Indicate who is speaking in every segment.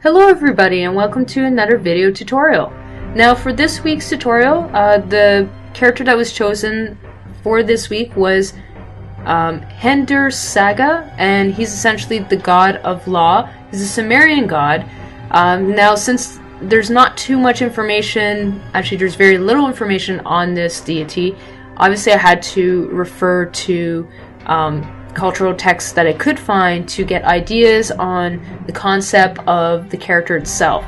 Speaker 1: Hello everybody and welcome to another video tutorial. Now for this week's tutorial, the character that was chosen for this week was Hendursaga, and he's essentially the god of law. He's a Sumerian god. Now since there's not too much information, actually there's very little information on this deity, obviously I had to refer to cultural texts that I could find to get ideas on the concept of the character itself.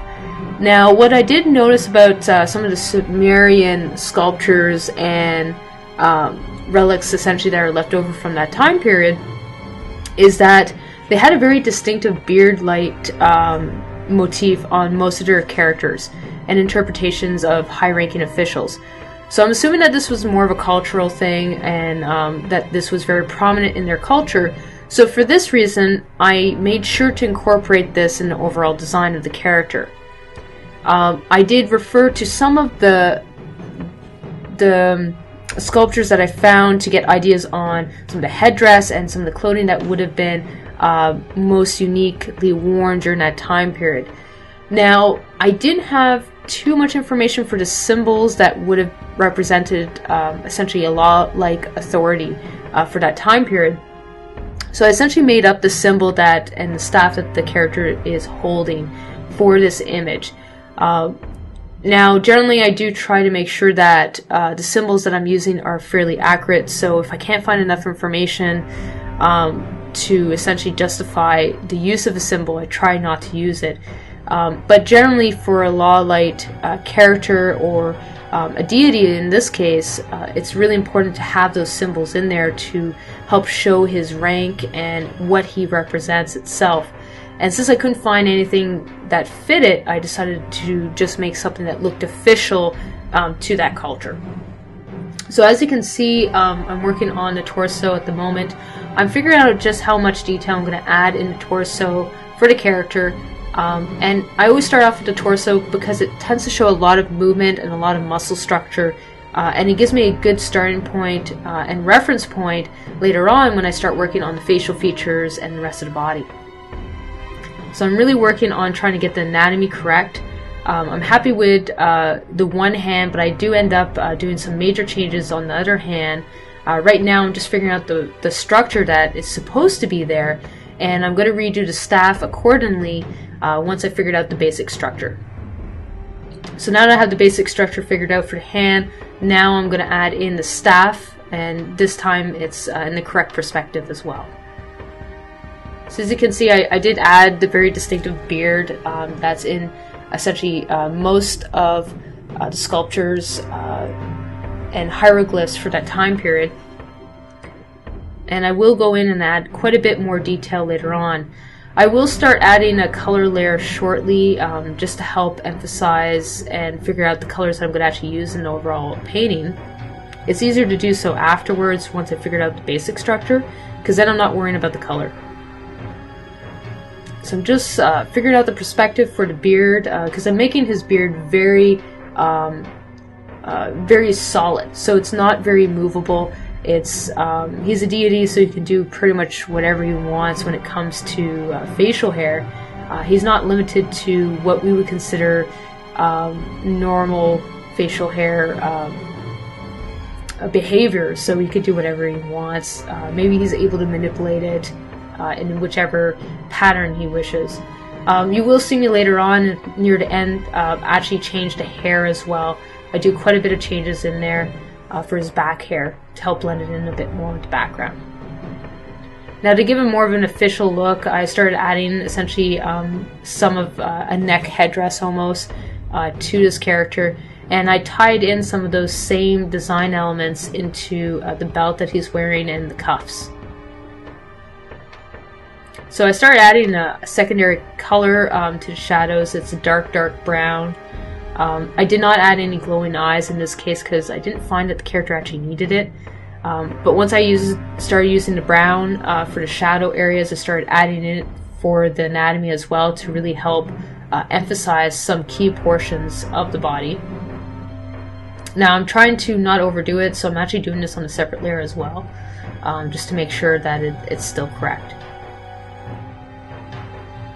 Speaker 1: Now, what I did notice about some of the Sumerian sculptures and relics essentially that are left over from that time period is that they had a very distinctive beard-like motif on most of their characters and interpretations of high-ranking officials. So I'm assuming that this was more of a cultural thing and that this was very prominent in their culture. So for this reason, I made sure to incorporate this in the overall design of the character. I did refer to some of the sculptures that I found to get ideas on some of the headdress and some of the clothing that would have been most uniquely worn during that time period. Now, I didn't have too much information for the symbols that would have represented essentially a law-like authority for that time period. So I essentially made up the symbol that and the staff that the character is holding for this image. Now, generally I do try to make sure that the symbols that I'm using are fairly accurate, so if I can't find enough information to essentially justify the use of a symbol, I try not to use it. But generally for a law-like character or a deity in this case, it's really important to have those symbols in there to help show his rank and what he represents itself. And since I couldn't find anything that fit it, I decided to just make something that looked official to that culture. So as you can see, I'm working on the torso at the moment. I'm figuring out just how much detail I'm going to add in the torso for the character. And I always start off with the torso because it tends to show a lot of movement and a lot of muscle structure, and it gives me a good starting point and reference point later on when I start working on the facial features and the rest of the body. So I'm really working on trying to get the anatomy correct. I'm happy with the one hand, but I do end up doing some major changes on the other hand. Right now I'm just figuring out the structure that is supposed to be there, and I'm going to redo the staff accordingly once I figured out the basic structure. So now that I have the basic structure figured out for the hand, now I'm going to add in the staff, and this time it's in the correct perspective as well. So as you can see, I did add the very distinctive beard that's in essentially most of the sculptures and hieroglyphs for that time period. And I will go in and add quite a bit more detail later on. I will start adding a color layer shortly just to help emphasize and figure out the colors that I'm going to actually use in the overall painting. It's easier to do so afterwards once I figured out the basic structure, because then I'm not worrying about the color. So I'm just figuring out the perspective for the beard, because I'm making his beard very solid, so it's not very movable. It's he's a deity, so he can do pretty much whatever he wants when it comes to facial hair. He's not limited to what we would consider normal facial hair behavior, so he could do whatever he wants. Maybe he's able to manipulate it in whichever pattern he wishes. You will see me later on near the end actually change the hair as well. I do quite a bit of changes in there for his back hair to help blend it in a bit more with the background. Now, to give him more of an official look, I started adding essentially some of a neck headdress almost to this character, and I tied in some of those same design elements into the belt that he's wearing and the cuffs. So I started adding a secondary color to the shadows. It's a dark brown. I did not add any glowing eyes in this case because I didn't find that the character actually needed it. But once I started using the brown for the shadow areas, I started adding it for the anatomy as well to really help emphasize some key portions of the body. Now I'm trying to not overdo it, so I'm actually doing this on a separate layer as well, just to make sure that it's still correct.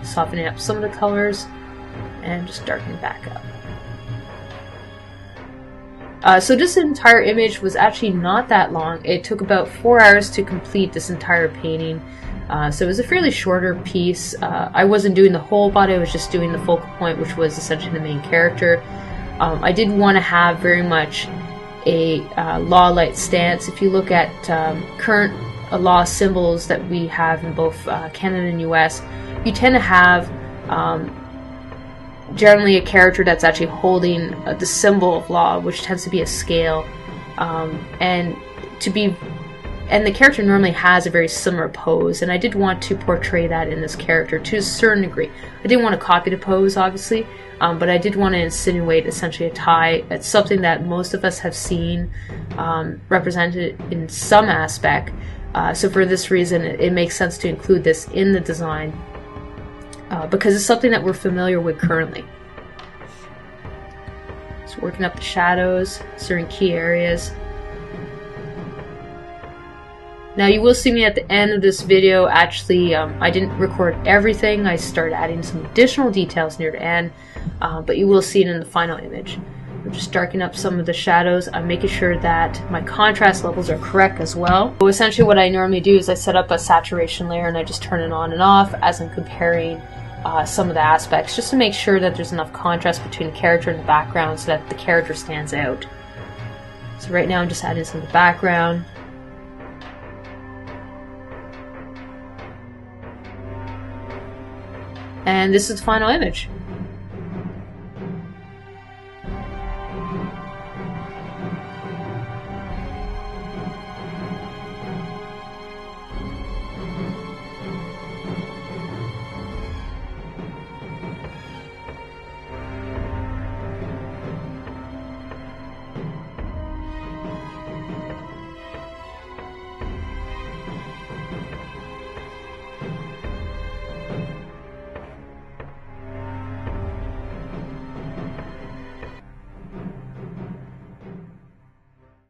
Speaker 1: Softening up some of the colors. and just darken back up. So this entire image was actually not that long. It took about 4 hours to complete this entire painting. So it was a fairly shorter piece. I wasn't doing the whole body, I was just doing the focal point, which was essentially the main character. I did want to have very much a law-light stance. If you look at current law symbols that we have in both Canada and US, you tend to have generally a character that's actually holding the symbol of law, which tends to be a scale, and the character normally has a very similar pose, and I did want to portray that in this character to a certain degree. I didn't want to copy the pose, obviously, but I did want to insinuate essentially a tie. It's something that most of us have seen represented in some aspect, so for this reason it makes sense to include this in the design, because it's something that we're familiar with currently. So working up the shadows, certain key areas. Now you will see me at the end of this video, actually I didn't record everything, I started adding some additional details near the end, but you will see it in the final image. I'm just darkening up some of the shadows. I'm making sure that my contrast levels are correct as well. So essentially what I normally do is I set up a saturation layer and I just turn it on and off as I'm comparing some of the aspects, just to make sure that there's enough contrast between the character and the background so that the character stands out. So right now I'm just adding some of the background. And this is the final image.